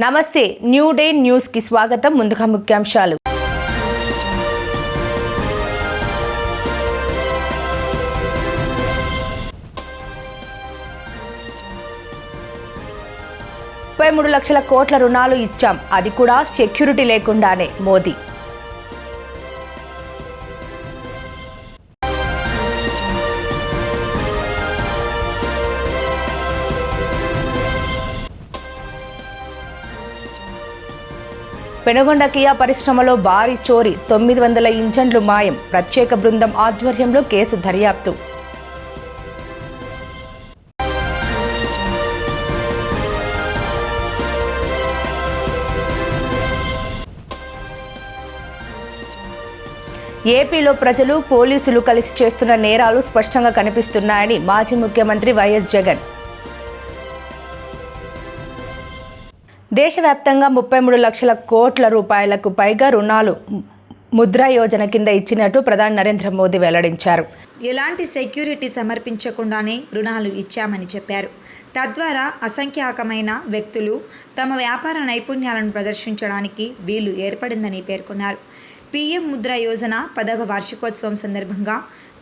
నమస్తే new day news కి స్వాగతం. ముందుగా ముఖ్యాంశాలు. $3 లక్షల కోట్ల రుణాలు ఇచ్చాం, అది కూడా సెక్యూరిటీ లేకుండానే మోదీ. పెనుగొండ కియా పరిశ్రమలో భారీ చోరీ, 900 ఇంజన్లు మాయం. ప్రత్యేక బృందం ఆధ్వర్యంలో కేసు దర్యాప్తు. ఏపీలో ప్రజలు పోలీసులు కలిసి చేస్తున్న నేరాలు స్పష్టంగా కనిపిస్తున్నాయని మాజీ ముఖ్యమంత్రి వైఎస్ జగన్. దేశవ్యాప్తంగా 33 లక్షల కోట్ల రూపాయలకు పైగా రుణాలు ముద్రా యోజన కింద ఇచ్చినట్టు ప్రధాని నరేంద్ర మోదీ వెల్లడించారు. ఎలాంటి సెక్యూరిటీ సమర్పించకుండానే రుణాలు ఇచ్చామని చెప్పారు. తద్వారా అసంఖ్యాకమైన వ్యక్తులు తమ వ్యాపార నైపుణ్యాలను ప్రదర్శించడానికి వీలు ఏర్పడిందని పేర్కొన్నారు. పీఎం ముద్రా యోజన 10వ వార్షికోత్సవం సందర్భంగా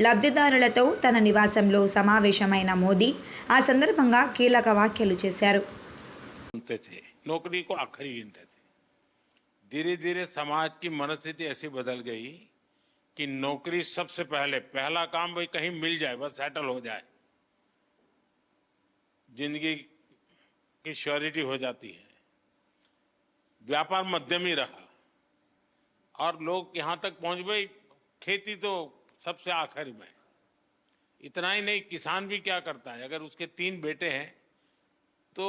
లబ్ధిదారులతో తన నివాసంలో సమావేశమైన మోదీ ఆ సందర్భంగా కీలక వ్యాఖ్యలు చేశారు. नौकरी को आखिरी गिनते थे. धीरे धीरे समाज की मनस्थिति ऐसी बदल गई कि नौकरी सबसे पहला काम भाई कहीं मिल जाए, बस सेटल हो जाए, जिंदगी की श्योरिटी हो जाती है. व्यापार मध्यम ही रहा और लोग यहाँ तक पहुंच गए. खेती तो सबसे आखिर में. इतना ही नहीं, किसान भी क्या करता है, अगर उसके 3 बेटे हैं तो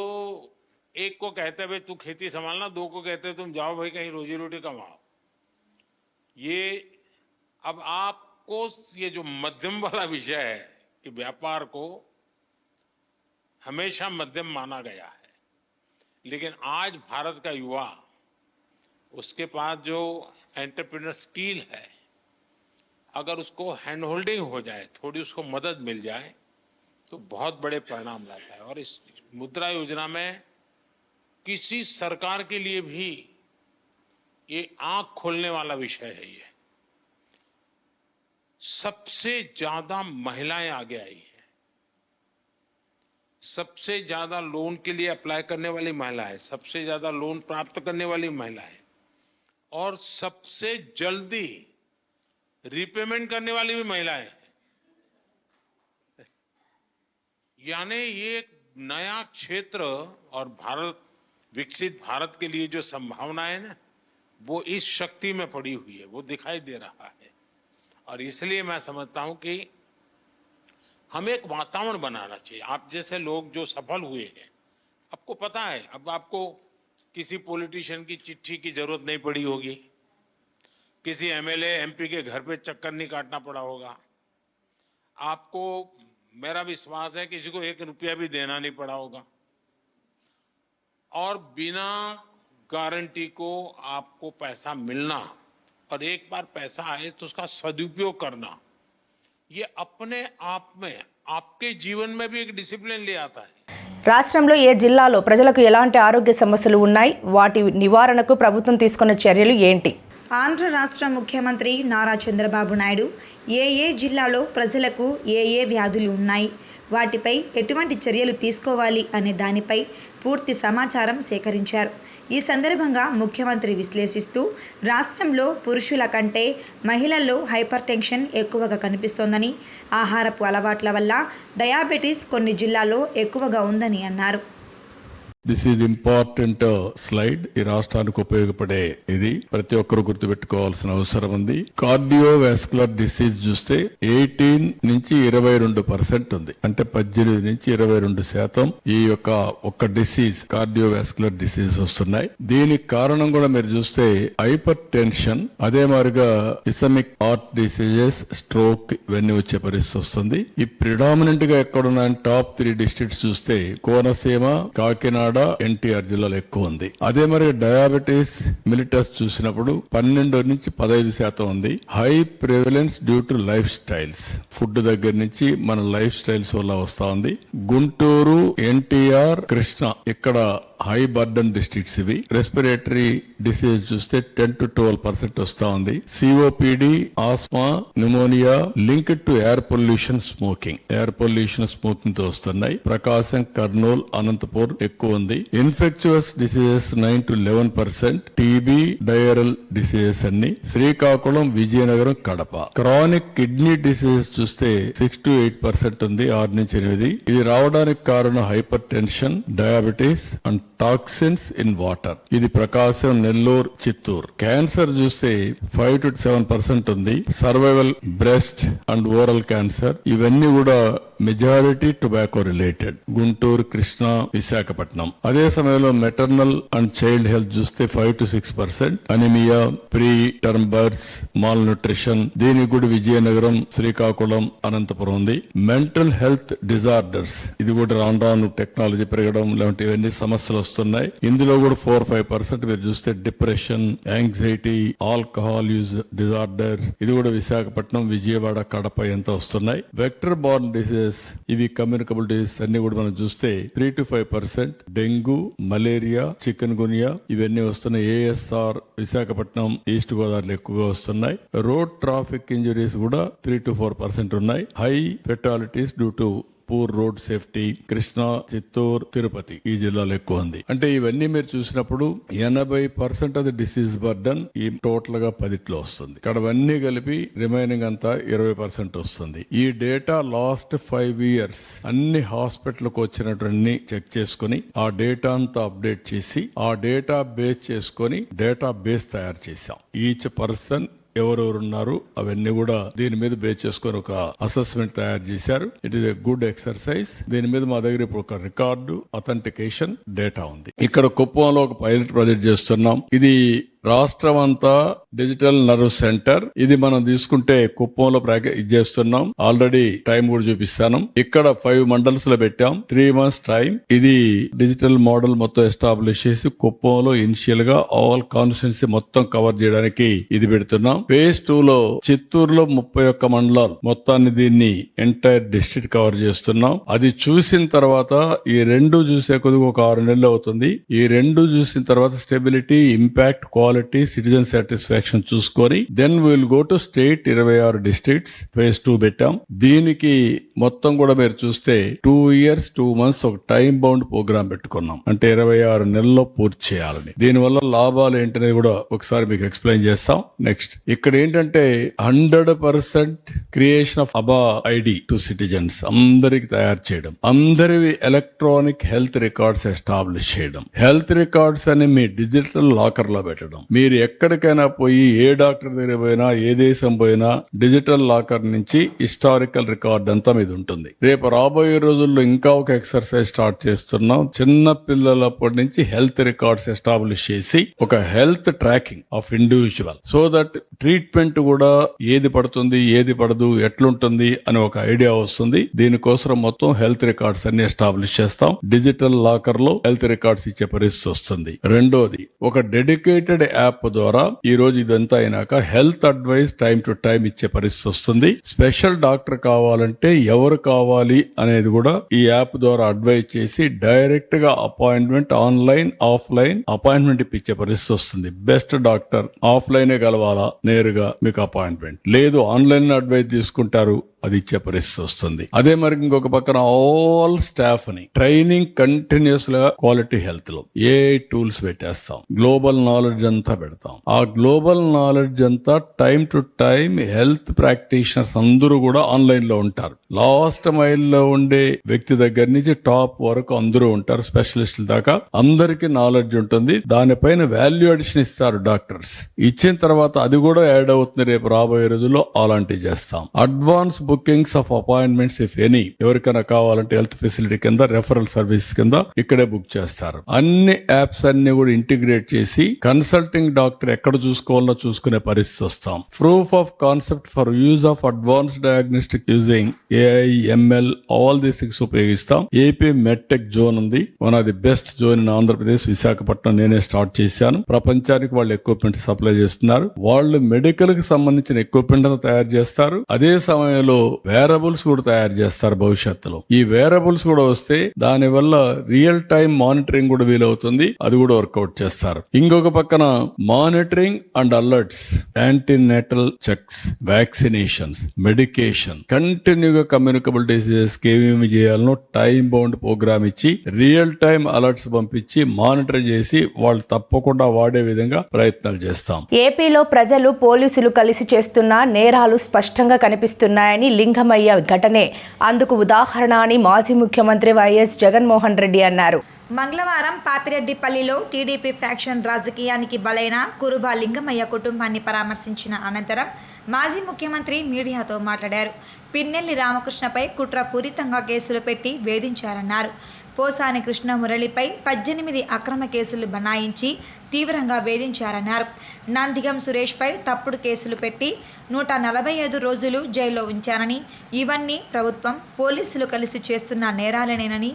एक को कहते भाई तू खेती संभालना, 2 को कहते तुम जाओ भाई कहीं रोजी रोटी कमाओ. ये अब आपको ये जो मध्यम वाला विषय है कि व्यापार को हमेशा मध्यम माना गया है, लेकिन आज भारत का युवा, उसके पास जो एंटरप्रेन्योर स्किल है, अगर उसको हैंड होल्डिंग हो जाए, थोड़ी उसको मदद मिल जाए तो बहुत बड़े परिणाम लाता है. और इस मुद्रा योजना में किसी सरकार के लिए भी ये आंख खोलने वाला विषय है. ये सबसे ज्यादा महिलाएं आगे आई हैं, सबसे ज्यादा लोन के लिए अप्लाई करने वाली महिला है, सबसे ज्यादा लोन प्राप्त करने वाली महिला है और सबसे जल्दी रीपेमेंट करने वाली भी महिलाएं हैं. यानी ये एक नया क्षेत्र और विकसित भारत के लिए जो संभावना है ना, वो इस शक्ति में पड़ी हुई है, वो दिखाई दे रहा है. और इसलिए मैं समझता हूं कि हमें एक वातावरण बनाना चाहिए. आप जैसे लोग जो सफल हुए हैं, आपको पता है, अब आपको किसी पॉलिटिशियन की चिट्ठी की जरूरत नहीं पड़ी होगी, किसी एमएलए एमपी के घर पे चक्कर नहीं काटना पड़ा होगा, आपको, मेरा विश्वास है, किसी को 1 रुपया भी देना नहीं पड़ा होगा. और बिना गारंटी को आपको पैसा मिलना और एक बार पैसा आए तो उसका सदुपयोग करना, ये अपने आप में आपके जीवन में भी एक डिसिप्लिन ले आता है. రాష్ట్రంలో ఏ జిల్లాలో ప్రజలకు ఎలాంటి ఆరోగ్య సమస్యలు ఉన్నాయి, వాటి నివారణకు ప్రభుత్వం తీసుకున్న చర్యలు ఏంటి? ఆంధ్ర రాష్ట్ర ముఖ్యమంత్రి నారా చంద్రబాబు నాయుడు ఏ జిల్లాలో ప్రజలకు ఏ వ్యాధులు ఉన్నాయి, వాటిపై ఎటువంటి చర్యలు తీసుకోవాలి అనే దానిపై పూర్తి సమాచారం సేకరించారు. ఈ సందర్భంగా ముఖ్యమంత్రి విశ్లేషిస్తూ, రాష్ట్రంలో పురుషుల కంటే మహిళల్లో హైపర్ టెన్షన్ ఎక్కువగా కనిపిస్తోందని, ఆహారపు అలవాట్ల వల్ల డయాబెటీస్ కొన్ని జిల్లాల్లో ఎక్కువగా ఉందని అన్నారు. This is important slide. ఈ రాష్ట్రానికి ఉపయోగపడే ఇది ప్రతి ఒక్కరు గుర్తుపెట్టుకోవాల్సిన అవసరం ఉంది. కార్డియోవాస్కులర్ డిసీజ్ చూస్తే 18 నుంచి 22% ఉంది. అంటే 18 నుంచి 22% ఈ యొక్క డిసీజ్, కార్డియోవాస్కులర్ డిసీజ్ వస్తున్నాయి. దీనికి కారణం కూడా మీరు చూస్తే హైపర్ టెన్షన్, అదే మాదిరిగా ఇసమిక్ హార్ట్ డిసీజెస్, స్ట్రోక్, ఇవన్నీ వచ్చే పరిస్థితి వస్తుంది. ఈ ప్రిడామినెంట్ గా ఎక్కడున్న టాప్ 3 డిస్ట్రిక్ట్స్ చూస్తే కోనసీమ, కాకినాడ, ఎన్టీఆర్ జిల్లాలో ఎక్కువ ఉంది. అదే మరి డయాబెటీస్ మిలిటస్ చూసినప్పుడు 12 నుంచి 15% ఉంది. High prevalence due to life styles, food దగ్గర నుంచి మన లైఫ్ స్టైల్స్ వల్ల వస్తా ఉంది. గుంటూరు, ఎన్టీఆర్, కృష్ణ ఇక్కడ హై బర్డన్ డిస్ట్రిక్ట్స్ ఇవి. రెస్పిరేటరీ డిసీజ్ చూస్తే 10 to 12% వస్తా ఉంది. COPD, asthma, pneumonia linked to air pollution, smoking తో వస్తున్నాయి. ప్రకాశం, కర్నూలు, అనంతపూర్ ఎక్కువ ఉంది. Infectious diseases 9 to 11%, TB, diarrhoeal diseases అన్ని. Srikakulam, Vizianagaram, Kadapa. Chronic kidney diseases చూస్తే 6 to 8% ఉంది, 6 నుంచి 8. ఇది రావడానికి కారణం hyper tension, diabetes and toxins in water. ఇది ప్రకాశం, నెల్లూరు, చిత్తూరు. క్యాన్సర్ చూస్తే 5 to 7% ఉంది. Survival, breast and oral cancer ఇవన్నీ కూడా majority tobacco related. Guntur, Krishna, Visakhapatnam. అదే సమయంలో మెటర్నల్ అండ్ చైల్డ్ హెల్త్ చూస్తే 5 to 6%. Anaemia, pre term births, mall nutrition దీనికి కూడా విజయనగరం, శ్రీకాకుళం, అనంతపురం ఉంది. మెంటల్ హెల్త్ డిజార్డర్స్ ఇది కూడా రాను టెక్నాలజీ పెరగడం లాంటి ఇవన్నీ సమస్యలు వస్తున్నాయి. ఇందులో కూడా 4-5% మీరు చూస్తే depression, anxiety, alcohol use disorders ఇది కూడా విశాఖపట్నం, విజయవాడ, కడప ఎంత వస్తున్నాయి. వెక్టర్ బార్న్ డిసీజెస్ ఇవి కమ్యూనికబుల్ డిసీజెస్ అన్ని కూడా మనం చూస్తే 3 to 5%. డెంగ్యూ, మలేరియా, చికెన్ గునియా ఇవన్నీ వస్తున్నాయి. ఏఎస్ఆర్ విశాఖపట్నం, ఈస్ట్ గోదావరిలో ఎక్కువగా వస్తున్నాయి. రోడ్ ట్రాఫిక్ ఇంజరీస్ కూడా 3 to 4% ఉన్నాయి. High fatalities due to poor road safety Krishna, Chittoor, Tirupati ఈ జిల్లాలో ఎక్కువ ఉంది. అంటే ఇవన్నీ మీరు చూసినప్పుడు 80% ఆఫ్ ది డిసీజ్ బర్డన్ ఈ టోటల్ గా 10లో వస్తుంది. ఇక్కడ అవన్నీ కలిపి రిమైనింగ్ అంతా 20% వస్తుంది. ఈ డేటా లాస్ట్ 5 years అన్ని హాస్పిటల్కి వచ్చినటువంటి చెక్ చేసుకుని ఆ డేటా అంతా అప్డేట్ చేసి ఆ డేటా బేస్ చేసుకుని డేటా బేస్ తయారు చేశాం. ఈచ్ పర్సన్ ఎవరెవరున్నారు అవన్నీ కూడా దీని మీద బేస్ చేసుకుని ఒక అసెస్మెంట్ తయారు చేశారు. It is a good exercise. దీని మీద మా దగ్గర ఇప్పుడు ఒక రికార్డు అథెంటికేషన్ డేటా ఉంది. ఇక్కడ కుప్పంలో ఒక పైలట్ ప్రాజెక్ట్ చేస్తున్నాం. ఇది రాష్ట్రం అంతా డిజిటల్ నర్వ్ సెంటర్. ఇది మనం తీసుకుంటే కుప్పంలో ఇది చేస్తున్నాం. ఆల్రెడీ టైం కూడా చూపిస్తాను. ఇక్కడ 5 మండల్స్ లో పెట్టాం. 3 months టైం. ఇది డిజిటల్ మోడల్ మొత్తం ఎస్టాబ్లిష్ చేసి కుప్పంలో ఇనిషియల్ గా ఆల్ కాన్స్టిట్యున్సీ మొత్తం కవర్ చేయడానికి ఇది పెడుతున్నాం. phase 2 లో చిత్తూరులో 31 మండలాలు మొత్తాన్ని దీన్ని ఎంటైర్ డిస్ట్రిక్ట్ కవర్ చేస్తున్నాం. అది చూసిన తర్వాత ఈ 2 చూసే కొద్దిగా ఒక 6 నెలలు అవుతుంది. ఈ 2 చూసిన తర్వాత stability, impact, quality, citizen satisfaction చూసుకొని then will go to state. 26 districts phase 2 పెట్టాం. దీనికి మొత్తం కూడా మీరు చూస్తే 2 years 2 months ఒక టైం బౌండ్ ప్రోగ్రామ్ పెట్టుకున్నాం. అంటే 26 నెలల్లో పూర్తి చేయాలని. దీనివల్ల లాభాలు ఏంటనేది కూడా ఒకసారి మీకు ఎక్స్ప్లెయిన్ చేస్తాం. నెక్స్ట్ ఇక్కడ ఏంటంటే 100% క్రియేషన్ ఆఫ్ అబా ఐడి టు సిటిజన్స్ అందరికి తయారు చేయడం, అందరివి ఎలక్ట్రానిక్ హెల్త్ రికార్డ్స్ ఎస్టాబ్లిష్ చేయడం, హెల్త్ రికార్డ్స్ అని మీ డిజిటల్ లాకర్ లో పెట్టడం. మీరు ఎక్కడికైనా పోయి ఏ డాక్టర్ దగ్గర పోయినా, ఏ దేశం పోయినా డిజిటల్ లాకర్ నుంచి హిస్టారికల్ రికార్డ్ అంతా మీద ఉంటుంది. రేపు రాబోయే రోజుల్లో ఇంకా ఒక ఎక్సర్సైజ్ స్టార్ట్ చేస్తున్నాం. చిన్న పిల్లలప్పటి నుంచి హెల్త్ రికార్డ్స్ ఎస్టాబ్లిష్ చేసి ఒక health tracking of individual so that treatment కూడా ఏది పడుతుంది, ఏది పడదు, ఎట్లుంటుంది అని ఒక ఐడియా వస్తుంది. దీనికోసం మొత్తం హెల్త్ రికార్డ్స్ అన్ని ఎస్టాబ్లిష్ చేస్తాం. డిజిటల్ లాకర్ లో హెల్త్ రికార్డ్స్ ఇచ్చే పరిస్థితి వస్తుంది. రెండోది ఒక డెడికేటెడ్ యాప్ ద్వారా ఈ రోజు ఇదంతా అయినాక health advice time to time ఇచ్చే పరిస్థితి వస్తుంది. స్పెషల్ డాక్టర్ కావాలంటే ఎవరు కావాలి అనేది కూడా ఈ యాప్ ద్వారా అడ్వైజ్ చేసి డైరెక్ట్ గా అపాయింట్మెంట్ ఆన్లైన్, ఆఫ్లైన్ అపాయింట్మెంట్ ఇప్పించే పరిస్థితి వస్తుంది. బెస్ట్ డాక్టర్ ఆఫ్లైనే కలవాలా, నేరుగా మీకు అపాయింట్మెంట్ లేదు, ఆన్లైన్ అడ్వైజ్ తీసుకుంటారు, అది ఇచ్చే పరిస్థితి వస్తుంది. అదే మరి ఇంకొక పక్కన ఆల్ స్టాఫ్ ని ట్రైనింగ్ కంటిన్యూస్ గా క్వాలిటీ హెల్త్ లో ఏ టూల్స్ పెట్టేస్తాం. గ్లోబల్ నాలెడ్జ్ అంతా పెడతాం. ఆ గ్లోబల్ నాలెడ్జ్ అంతా time to time health practitioners అందరూ కూడా ఆన్లైన్ లో ఉంటారు. లాస్ట్ మైల్ లో ఉండే వ్యక్తి దగ్గర నుంచి టాప్ వరకు అందరూ ఉంటారు. స్పెషలిస్టుల దాకా అందరికి నాలెడ్జ్ ఉంటుంది. దానిపైన వాల్యూ అడిషన్ ఇస్తారు డాక్టర్స్. ఇచ్చిన తర్వాత అది కూడా యాడ్ అవుతుంది. రేపు రాబోయే రోజుల్లో అలాంటివి చేస్తాం. Advance bookings of appointments if any ఎవరికైనా కావాలంటే హెల్త్ ఫెసిలిటీ కింద రెఫరల్ సర్వీస్ కింద ఇక్కడే బుక్ చేస్తారు. అన్ని యాప్స్ అన్ని కూడా ఇంటిగ్రేట్ చేసి కన్సల్టింగ్ డాక్టర్ ఎక్కడ చూసుకోవాలో చూసుకునే పరిస్థితి వస్తాం. Proof of concept for use of advance diagnostic using AI, ML, all these things ఉపయోగిస్తాం. ఏపీ మెడ్టెక్ జోన్ ఉంది, one of the best zone in Andhra Pradesh. Visakhapatnam నేనే స్టార్ట్ చేశాను. ప్రపంచానికి వాళ్ళు ఎక్విప్మెంట్ సప్లై చేస్తున్నారు. వాళ్ళు మెడికల్ కి సంబంధించిన ఎక్విప్మెంట్ తయారు చేస్తారు. అదే సమయంలో వేరబుల్స్ కూడా తయారు చేస్తారు భవిష్యత్తులో. ఈ వేరబుల్స్ కూడా వస్తే దాని వల్ల రియల్ టైం మానిటరింగ్ కూడా వీలవుతుంది. అది కూడా వర్కౌట్ చేస్తారు. ఇంకొక పక్కన monitoring and alerts, antenatal checks, vaccinations, medication, కంటిన్యూగా కమ్యూనికబుల్ డిసీజెస్ కి ఏమేమి చేయాలనో టైం బౌండ్ ప్రోగ్రామ్ ఇచ్చి రియల్ టైం అలర్ట్స్ పంపించి మానిటర్ చేసి వాళ్ళు తప్పకుండా వాడే విధంగా ప్రయత్నాలు చేస్తాం. ఏపీలో ప్రజలు పోలీసులు కలిసి చేస్తున్న నేరాలు స్పష్టంగా కనిపిస్తున్నాయని లింగమయ్య ఘటనే అందుకు ఉదాహరణ అని మాజీ ముఖ్యమంత్రి వైఎస్ జగన్మోహన్ రెడ్డి అన్నారు. మంగళవారం పాపిరెడ్డిపల్లిలో టీడీపీ ఫ్యాక్షన్ రాజకీయానికి బలైన కురుబా లింగమయ్య కుటుంబాన్ని పరామర్శించిన అనంతరం మాజీ ముఖ్యమంత్రి మీడియాతో మాట్లాడారు. పిన్నెల్లి రామకృష్ణపై కుట్రపూరితంగా కేసులు పెట్టి వేధించారన్నారు. పోసాని కృష్ణమురళిపై 18 అక్రమ కేసులు బనాయించి తీవ్రంగా వేధించారన్నారు. నందిగం సురేష్పై తప్పుడు కేసులు పెట్టి 145 రోజులు జైల్లో ఉంచారని, ఇవన్నీ ప్రభుత్వం పోలీసులు కలిసి చేస్తున్న నేరాలనేనని,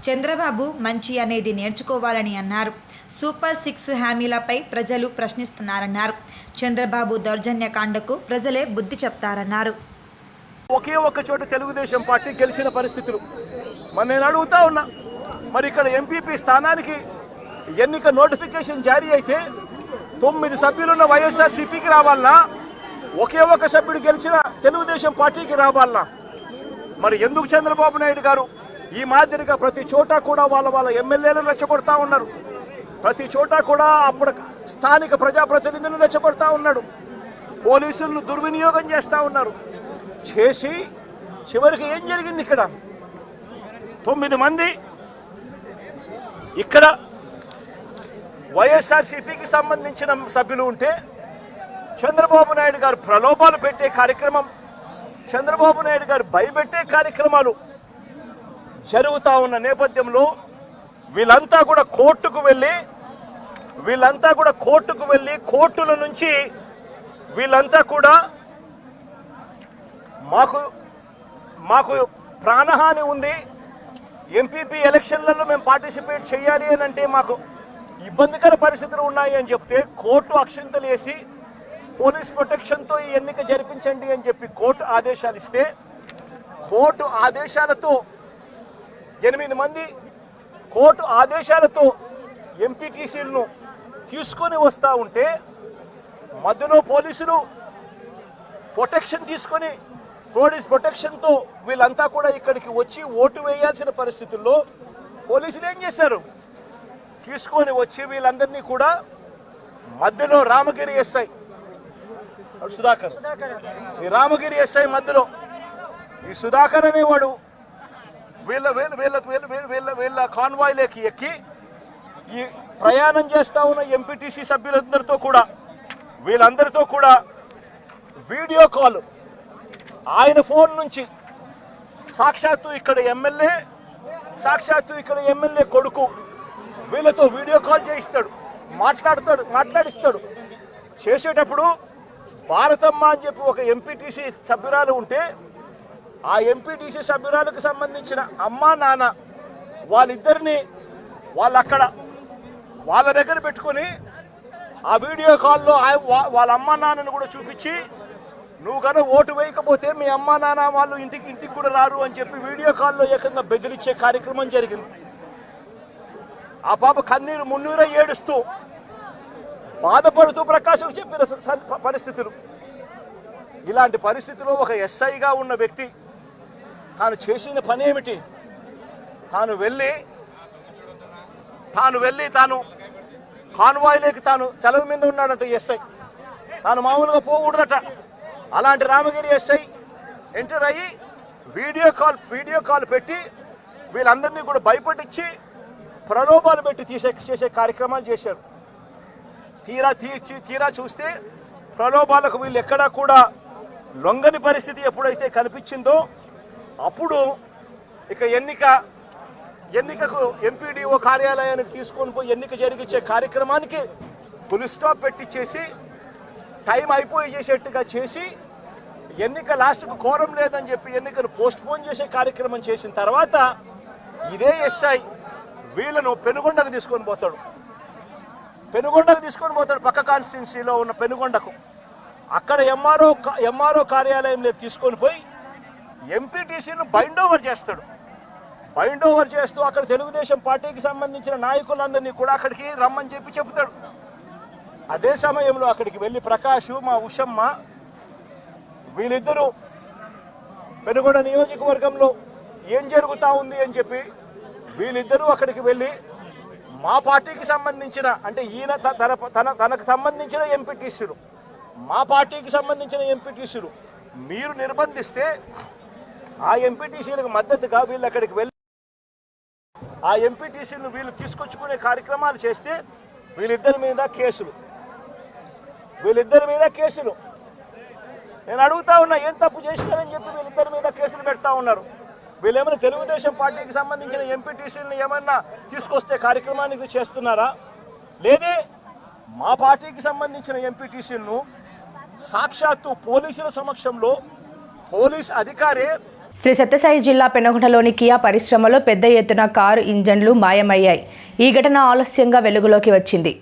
చంద్రబాబు మంచి అనేది నేర్చుకోవాలని అన్నారు. సూపర్ 6 హామీలపై ప్రజలు ప్రశ్నిస్తున్నారన్నారు. చంద్రబాబు దౌర్జన్యకాండకు ప్రజలే బుద్ధి చెప్తారన్నారు. ఒకే ఒక్క చోట తెలుగుదేశం పార్టీ గెలిచిన పరిస్థితులు మరి నేను అడుగుతా ఉన్నా, మరి ఇక్కడ ఎంపీపీ స్థానానికి ఎన్నిక నోటిఫికేషన్ జారీ అయితే 9 సభ్యులున్న వైఎస్ఆర్సీపీకి రావాలన్నా, ఒకే ఒక్క సభ్యుడు గెలిచిన తెలుగుదేశం పార్టీకి రావాలన్నా? మరి ఎందుకు చంద్రబాబు నాయుడు గారు ఈ మాదిరిగా ప్రతి చోట కూడా వాళ్ళ ఎమ్మెల్యేలను రెచ్చగొడతా ఉన్నారు, ప్రతి చోట కూడా అప్పుడు స్థానిక ప్రజాప్రతినిధులను రెచ్చగొడతా ఉన్నాడు, పోలీసులను దుర్వినియోగం చేస్తూ ఉన్నారు. చేసి చివరికి ఏం జరిగింది? ఇక్కడ 9 మంది ఇక్కడ వైఎస్ఆర్సీపీకి సంబంధించిన సభ్యులు ఉంటే చంద్రబాబు నాయుడు గారు ప్రలోభాలు పెట్టే కార్యక్రమం, చంద్రబాబు నాయుడు గారు భయపెట్టే కార్యక్రమాలు జరుగుతూ ఉన్న నేపథ్యంలో వీళ్ళంతా కూడా కోర్టుకు వెళ్ళి కోర్టుల నుంచి వీళ్ళంతా కూడా మాకు ప్రాణహాని ఉంది, ఎంపీపీ ఎలక్షన్లలో మేము పార్టిసిపేట్ చేయాలి అని అంటే మాకు ఇబ్బందికర పరిస్థితులు ఉన్నాయి అని చెప్తే కోర్టు అక్షింతలు వేసి పోలీస్ ప్రొటెక్షన్తో ఈ ఎన్నిక జరిపించండి అని చెప్పి కోర్టు ఆదేశాలు ఇస్తే, కోర్టు ఆదేశాలతో 8 మంది కోర్టు ఆదేశాలతో ఎంపీటీసీలను తీసుకొని వస్తూ ఉంటే మధ్యలో పోలీసులు పోలీస్ ప్రొటెక్షన్తో వీళ్ళంతా కూడా ఇక్కడికి వచ్చి ఓటు వేయాల్సిన పరిస్థితుల్లో పోలీసులు ఏం చేశారు? తీసుకొని వచ్చి వీళ్ళందరినీ కూడా మధ్యలో రామగిరి ఎస్ఐ సుధాకర్, ఈ రామగిరి ఎస్ఐ మధ్యలో ఈ సుధాకర్ అనేవాడు వీళ్ళ కాన్వాయ్లోకి ఎక్కి ఈ ప్రయాణం చేస్తా ఉన్న ఎంపీటీసీ సభ్యులందరితో కూడా వీళ్ళందరితో కూడా వీడియో కాల్ ఆయన ఫోన్ నుంచి సాక్షాత్తు ఇక్కడ ఎమ్మెల్యే కొడుకు వీళ్ళతో వీడియో కాల్ చేయిస్తాడు, మాట్లాడిస్తాడు. చేసేటప్పుడు భారతమ్మ అని చెప్పి ఒక ఎంపీటీసీ సభ్యురాలు ఉంటే ఆ ఎంపీటీసీ సభ్యురాలకు సంబంధించిన అమ్మా నాన్న వాళ్ళిద్దరిని వాళ్ళ దగ్గర పెట్టుకొని ఆ వీడియో కాల్లో వాళ్ళ అమ్మా నాన్నను కూడా చూపించి, నువ్వు కనుక ఓటు వేయకపోతే మీ అమ్మా నాన్న వాళ్ళు ఇంటికి కూడా రారు అని చెప్పి వీడియో కాల్లో ఏకంగా బెదిరించే కార్యక్రమం జరిగింది. ఆ పాప కన్నీరు మున్నీరు ఏడుస్తూ బాధపడుతూ ప్రకాశం చెప్పిన పరిస్థితులు. ఇలాంటి పరిస్థితిలో ఒక ఎస్ఐగా ఉన్న వ్యక్తి తాను చేసిన పని ఏమిటి? తాను వెళ్ళి కాన్వాయ్లోకి తాను సెలవు మీద ఉన్నాడట ఎస్ఐ, తాను మామూలుగా పోకూడదట. అలాంటి రామగిరి ఎస్ఐ ఎంటర్ అయ్యి వీడియో కాల్ పెట్టి వీళ్ళందరినీ కూడా భయపడించి ప్రలోభాలు పెట్టి చేసే కార్యక్రమాలు చేశారు. తీరా చూస్తే ప్రలోభాలకు వీళ్ళు ఎక్కడా కూడా లొంగని పరిస్థితి ఎప్పుడైతే కనిపించిందో అప్పుడు ఇక ఎన్నికకు ఎంపీడీఓ కార్యాలయానికి తీసుకొని పోయి ఎన్నిక జరిగించే కార్యక్రమానికి ఫుల్ స్టాప్ పెట్టించేసి టైం అయిపోయి చేసేట్టుగా చేసి ఎన్నిక లాస్ట్కు కోరం లేదని చెప్పి ఎన్నికను పోస్ట్ పోన్ చేసే కార్యక్రమం చేసిన తర్వాత ఇదే ఎస్ఐ వీళ్ళను పెనుగొండకు తీసుకొని పోతాడు. పక్క కాన్స్టిట్యున్సీలో ఉన్న పెనుగొండకు. అక్కడ ఎంఆర్ఓ కార్యాలయంలో తీసుకొని పోయి ఎంపీటీసీను బైండ్ ఓవర్ చేస్తూ అక్కడ తెలుగుదేశం పార్టీకి సంబంధించిన నాయకులందరినీ కూడా అక్కడికి రమ్మని చెప్పి చెబుతాడు. అదే సమయంలో అక్కడికి వెళ్ళి ప్రకాష్, మా ఉషమ్మ వీళ్ళిద్దరూ పెనుగొండ నియోజకవర్గంలో ఏం జరుగుతూ ఉంది అని చెప్పి వీళ్ళిద్దరూ అక్కడికి వెళ్ళి మా పార్టీకి సంబంధించిన, అంటే ఈయన తనకు సంబంధించిన ఎంపీటీసీలు, మా పార్టీకి సంబంధించిన ఎంపీటీసీలు మీరు నిర్బంధిస్తే ఆ ఎంపీటీసీలకు మద్దతుగా వీళ్ళు అక్కడికి వెళ్ళి ఆ ఎంపీటీసీలను వీళ్ళు తీసుకొచ్చుకునే కార్యక్రమాలు చేస్తే వీళ్ళిద్దరి మీద కేసులు. నేను అడుగుతా ఉన్నా, ఏం తప్పు చేసినారని చెప్పి వీళ్ళిద్దరి మీద కేసులు పెడతా ఉన్నారు. వీళ్ళేమైనా తెలుగుదేశం పార్టీకి సంబంధించిన ఎంపీటీసీలను ఏమన్నా తీసుకొస్తే కార్యక్రమానికి చేస్తున్నారా? లేదే మా పార్టీకి సంబంధించిన ఎంపీటీసీలను సాక్షాత్తు పోలీసుల సమక్షంలో పోలీస్ అధికారే. శ్రీ సత్యసాయి జిల్లా పెనుగొండలోని కియా పరిశ్రమలో పెద్ద ఎత్తున కారు ఇంజన్లు మాయమయ్యాయి. ఈ ఘటన ఆలస్యంగా వెలుగులోకి వచ్చింది.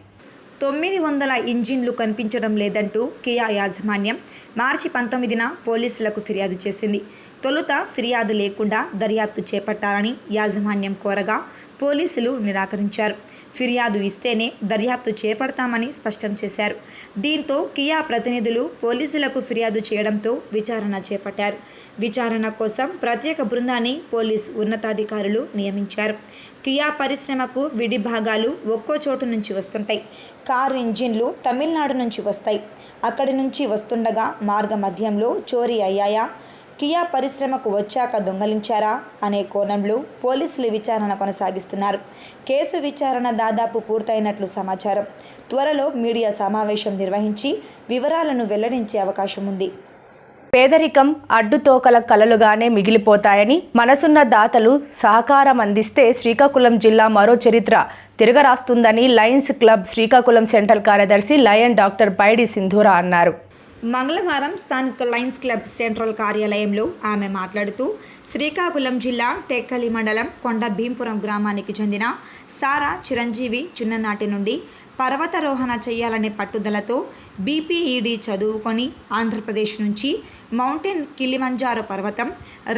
900 ఇంజిన్లు కనిపించడం లేదంటూ కియా యాజమాన్యం మార్చి 19న పోలీసులకు ఫిర్యాదు చేసింది. తొలుత ఫిర్యాదు లేకుండా దర్యాప్తు చేపట్టాలని యాజమాన్యం కోరగా పోలీసులు నిరాకరించారు. ఫిర్యాదు ఇస్తేనే దర్యాప్తు చేపడతామని స్పష్టం చేశారు. దీంతో కియా ప్రతినిధులు పోలీసులకు ఫిర్యాదు చేయడంతో విచారణ చేపట్టారు. విచారణ కోసం ప్రత్యేక బృందాన్ని పోలీసు ఉన్నతాధికారులు నియమించారు. కియా పరిశ్రమకు విడి భాగాలు ఒక్కో చోటు నుంచి వస్తుంటాయి. కారు ఇంజిన్లు తమిళనాడు నుంచి వస్తాయి. అక్కడి నుంచి వస్తుండగా మార్గ మధ్యంలో చోరీ అయ్యాయా, కియా పరిశ్రమకు వచ్చాక దొంగలించారా అనే కోణంలో పోలీసులు విచారణ కొనసాగిస్తున్నారు. కేసు విచారణ దాదాపు పూర్తయినట్లు సమాచారం. త్వరలో మీడియా సమావేశం నిర్వహించి వివరాలను వెల్లడించే అవకాశం ఉంది. పేదరికం అడ్డుతోకల కలలుగానే మిగిలిపోతాయని, మనసున్న దాతలు సహకారం అందిస్తే శ్రీకాకుళం జిల్లా మరో చరిత్ర తిరగరాస్తుందని లయన్స్ క్లబ్ శ్రీకాకుళం సెంట్రల్ కార్యదర్శి లయన్ డాక్టర్ పైడి సింధూరా అన్నారు. మంగళవారం స్థానిక లయన్స్ క్లబ్ సెంట్రల్ కార్యాలయంలో ఆమె మాట్లాడుతూ శ్రీకాకుళం జిల్లా టెక్కలి మండలం కొండ భీంపురం గ్రామానికి చెందిన సారా చిరంజీవి చిన్ననాటి నుండి పర్వతారోహణ చేయాలనే పట్టుదలతో బీపీఈడీ చదువుకొని ఆంధ్రప్రదేశ్ నుంచి మౌంటైన్ కిలిమంజారో పర్వతం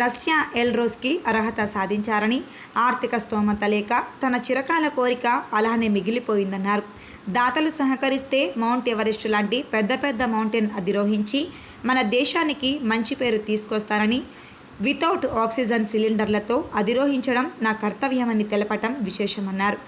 రష్యా ఎల్రోస్కి అర్హత సాధించారని, ఆర్థిక స్తోమత లేక తన చిరకాల కోరిక అలానే మిగిలిపోయిందన్నారు. దాతలు సహకరిస్తే మౌంట్ ఎవరెస్ట్ లాంటి పెద్ద మౌంటైన్ అధిరోహించి మన దేశానికి మంచి పేరు తీసుకొస్తారని, వితౌట్ ఆక్సిజన్ సిలిండర్లతో అధిరోహించడం నా కర్తవ్యమని తెలపటం విశేషమన్నారు.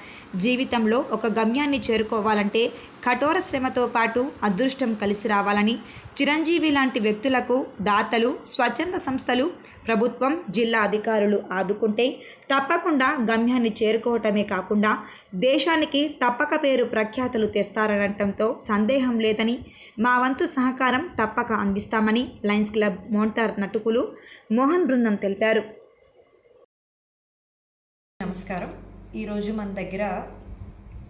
జీవితంలో ఒక గమ్యాన్ని చేరుకోవాలంటే కఠోర శ్రమతో పాటు అదృష్టం కలిసి రావాలని, చిరంజీవి లాంటి వ్యక్తులకు దాతలు, స్వచ్ఛంద సంస్థలు, ప్రభుత్వం, జిల్లా అధికారులు ఆదుకుంటే తప్పకుండా గమ్యాన్ని చేరుకోవటమే కాకుండా దేశానికి తప్పక పేరు ప్రఖ్యాతులు తెస్తారనటంతో సందేహం లేదని, మా వంతు సహకారం తప్పక అందిస్తామని లయన్స్ క్లబ్ మోంటార్ నటుకులు మోహన్ బృందం తెలిపారు. నమస్కారం. ఈరోజు మన దగ్గర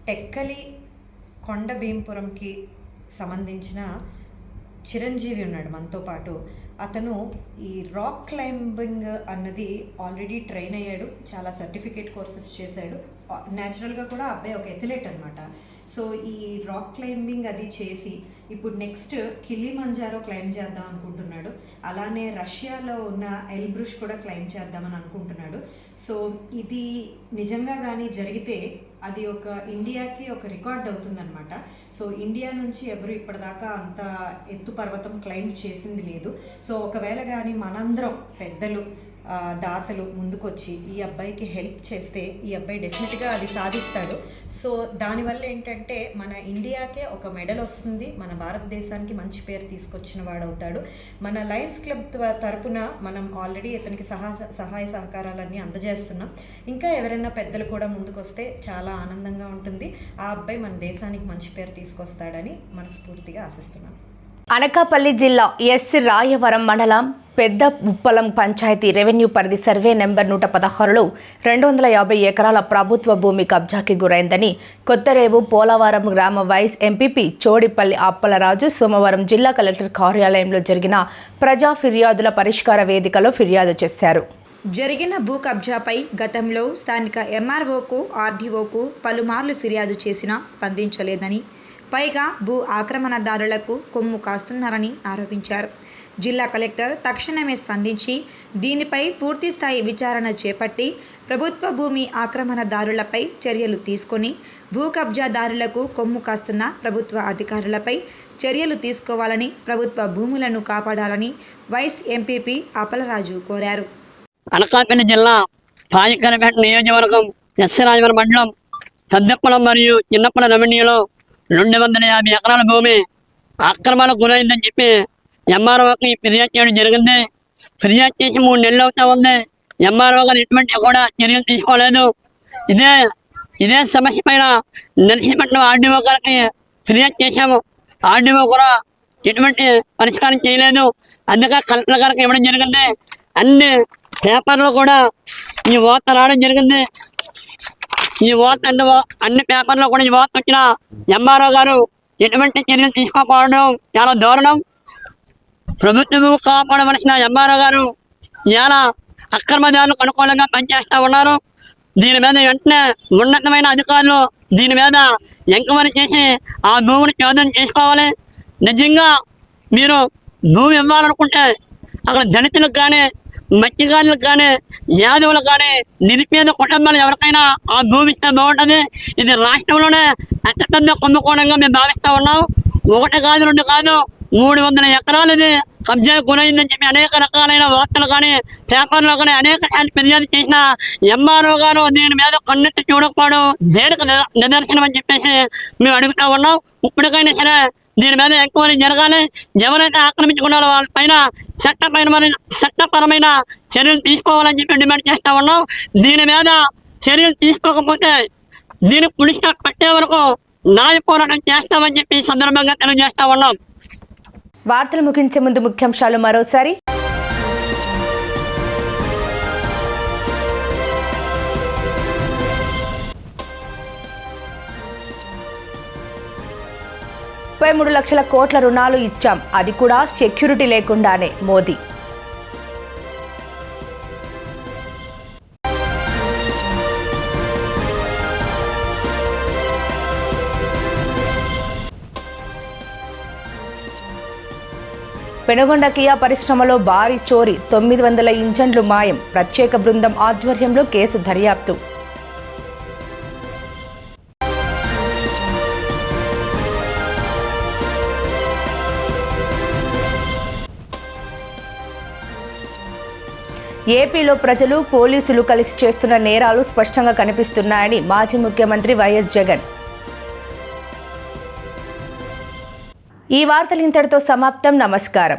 టెక్కలి కొండ భీంపురంకి సంబంధించిన చిరంజీవి ఉన్నాడు మనతో పాటు. అతను ఈ రాక్ క్లైంబింగ్ అన్నది ఆల్రెడీ ట్రైన్ అయ్యాడు, చాలా సర్టిఫికేట్ కోర్సెస్ చేశాడు. న్యాచురల్గా కూడా అబ్బాయి ఒక ఎథ్లెట్ అనమాట. సో ఈ రాక్ క్లైంబింగ్ అది చేసి ఇప్పుడు నెక్స్ట్ కిలిమంజారో క్లైంబ్ చేద్దాం అనుకుంటున్నాడు. అలానే రష్యాలో ఉన్న ఎల్బ్రుష్ కూడా క్లైంబ్ చేద్దామని అనుకుంటున్నాడు. సో ఇది నిజంగా కానీ జరిగితే అది ఒక ఇండియాకి ఒక రికార్డ్ అవుతుందన్నమాట. సో ఇండియా నుంచి ఎవరు ఇప్పటిదాకా అంత ఎత్తు పర్వతం క్లైంబ్ చేసింది లేదు. సో ఒకవేళ కానీ మనందరం పెద్దలు దాతలు ముందుకొచ్చి ఈ అబ్బాయికి హెల్ప్ చేస్తే ఈ అబ్బాయి డెఫినెట్గా అది సాధిస్తాడు. సో దానివల్ల ఏంటంటే మన ఇండియాకే ఒక మెడల్ వస్తుంది, మన భారతదేశానికి మంచి పేరు తీసుకొచ్చిన వాడు అవుతాడు. మన లయన్స్ క్లబ్ తరపున మనం ఆల్రెడీ ఇతనికి సహాయ సహకారాలన్నీ అందజేస్తున్నాం. ఇంకా ఎవరైనా పెద్దలు కూడా ముందుకొస్తే చాలా ఆనందంగా ఉంటుంది. ఆ అబ్బాయి మన దేశానికి మంచి పేరు తీసుకొస్తాడని మనస్ఫూర్తిగా ఆశిస్తున్నాం. అనకాపల్లి జిల్లా ఎస్ రాయవరం మండలం పెద్ద ఉప్పలం పంచాయతీ రెవెన్యూ పరిధి సర్వే నెంబర్ 116లో 250 ఎకరాల ప్రభుత్వ భూమి కబ్జాకి గురైందని కొత్తరేవు పోలవరం గ్రామ వైస్ ఎంపీపీ చోడిపల్లి అప్పలరాజు సోమవారం జిల్లా కలెక్టర్ కార్యాలయంలో జరిగిన ప్రజా ఫిర్యాదుల పరిష్కార వేదికలో ఫిర్యాదు చేశారు. జరిగిన భూ కబ్జాపై గతంలో స్థానిక ఎంఆర్ఓకు ఆర్డీఓకు పలుమార్లు ఫిర్యాదు చేసినా స్పందించలేదని, పైగా భూ ఆక్రమణదారులకు కొమ్ము కాస్తున్నారని ఆరోపించారు. జిల్లా కలెక్టర్ తక్షణమే స్పందించి దీనిపై పూర్తిస్థాయి విచారణ చేపట్టి ప్రభుత్వ భూమి ఆక్రమణదారులపై చర్యలు తీసుకొని భూ కబ్జాదారులకు కొమ్ము కాస్తున్న ప్రభుత్వ అధికారులపై చర్యలు తీసుకోవాలని, ప్రభుత్వ భూములను కాపాడాలని వైస్ ఎంపీపీ అప్పలరాజు కోరారు. అనకాపల్లి జిల్లా పాయకరపేట నియోజకవర్గం ఎస్ రాయవరం మండలం పెద్దప్పలం మరియు చిన్నప్పల రెవెన్యూలో 250 ఎకరాల భూమి ఆక్రమణకు గురైందని చెప్పి ఎంఆర్ఓకి ఫిర్యాదు చేయడం జరిగింది. ఫిర్యాదు చేసి 3 నెలలు అవుతా ఉంది. ఎంఆర్ఓ గారు ఎటువంటి కూడా చర్యలు తీసుకోలేదు. ఇదే సమస్య పైన నరసీపట్నం ఆర్డీఓ గారికి ఫిర్యాదు చేశాము. ఆర్డీఓ కూడా ఎటువంటి పరిష్కారం చేయలేదు. అందుకే కలెక్టర్ గారికి ఇవ్వడం జరిగింది. అన్ని పేపర్లు కూడా ఈ వార్త రావడం జరిగింది. ఈ వార్త అన్ని పేపర్లో కూడా ఈ వార్త వచ్చిన ఎంఆర్ఓ గారు ఎటువంటి చర్యలు తీసుకోకపోవడం చాలా దారుణం. ప్రభుత్వం కాపాడవలసిన ఎంఆర్ఓ గారు ఇలా అక్రమదారులకు అనుకూలంగా పనిచేస్తూ ఉన్నారు. దీని మీద వెంటనే ఉన్నతమైన అధికారులు దీని మీద ఎంక్వైరీ చేసి ఆ భూమిని చోదన చేసుకోవాలి. నిజంగా మీరు భూమి ఇవ్వాలనుకుంటే అక్కడ దళితులకు కానీ, మత్స్యకారులకు కానీ, యాదవులకు కానీ, నిరుపేద కుటుంబాలు ఎవరికైనా ఆ భూమి ఇస్తే బాగుంటుంది. ఇది రాష్ట్రంలోనే అతిపెద్ద కుంభకోణంగా మేము భావిస్తూ ఉన్నాం. 1 కాదు 2 కాదు 300 ఎకరాలు ఇది కబ్జా గురైందని చెప్పి అనేక రకాలైన వార్తలు కానీ పేపర్లో కానీ అనేక ఫిర్యాదు చేసిన ఎంఆర్ఓ గారు దీని మీద కన్నెత్తి చూడకపోవడం దేనికి నిదర్శనం అని చెప్పేసి మేము అడుగుతూ ఉన్నాం. ఇప్పటికైనా సరే దీని మీద ఎంక్వైరీ జరగాలి. ఎవరైతే ఆక్రమించుకున్నారో వాళ్ళపైన చట్టపరమైన చర్యలు తీసుకోవాలని చెప్పి డిమాండ్ చేస్తూ ఉన్నాం. దీని మీద చర్యలు తీసుకోకపోతే దీని పులిస్ పట్టే వరకు న్యాయ పోరాటం చేస్తామని చెప్పి సందర్భంగా తెలియజేస్తా ఉన్నాం. వార్తలు ముగించే ముందు ముఖ్యాంశాలు మరోసారి. $3 లక్షల కోట్ల రుణాలు ఇచ్చాం, అది కూడా సెక్యూరిటీ లేకుండానే మోదీ. పెనుగొండ కియా పరిశ్రమలో భారీ చోరీ, 900 ఇంజన్లు మాయం, ప్రత్యేక బృందం ఆధ్వర్యంలో కేసు దర్యాప్తు. ఏపీలో ప్రజలు, పోలీసులు కలిసి చేస్తున్న నేరాలు స్పష్టంగా కనిపిస్తున్నాయని మాజీ ముఖ్యమంత్రి వైఎస్ జగన్. ఈ వార్తలు ఇంతటితో సమాప్తం. నమస్కారం.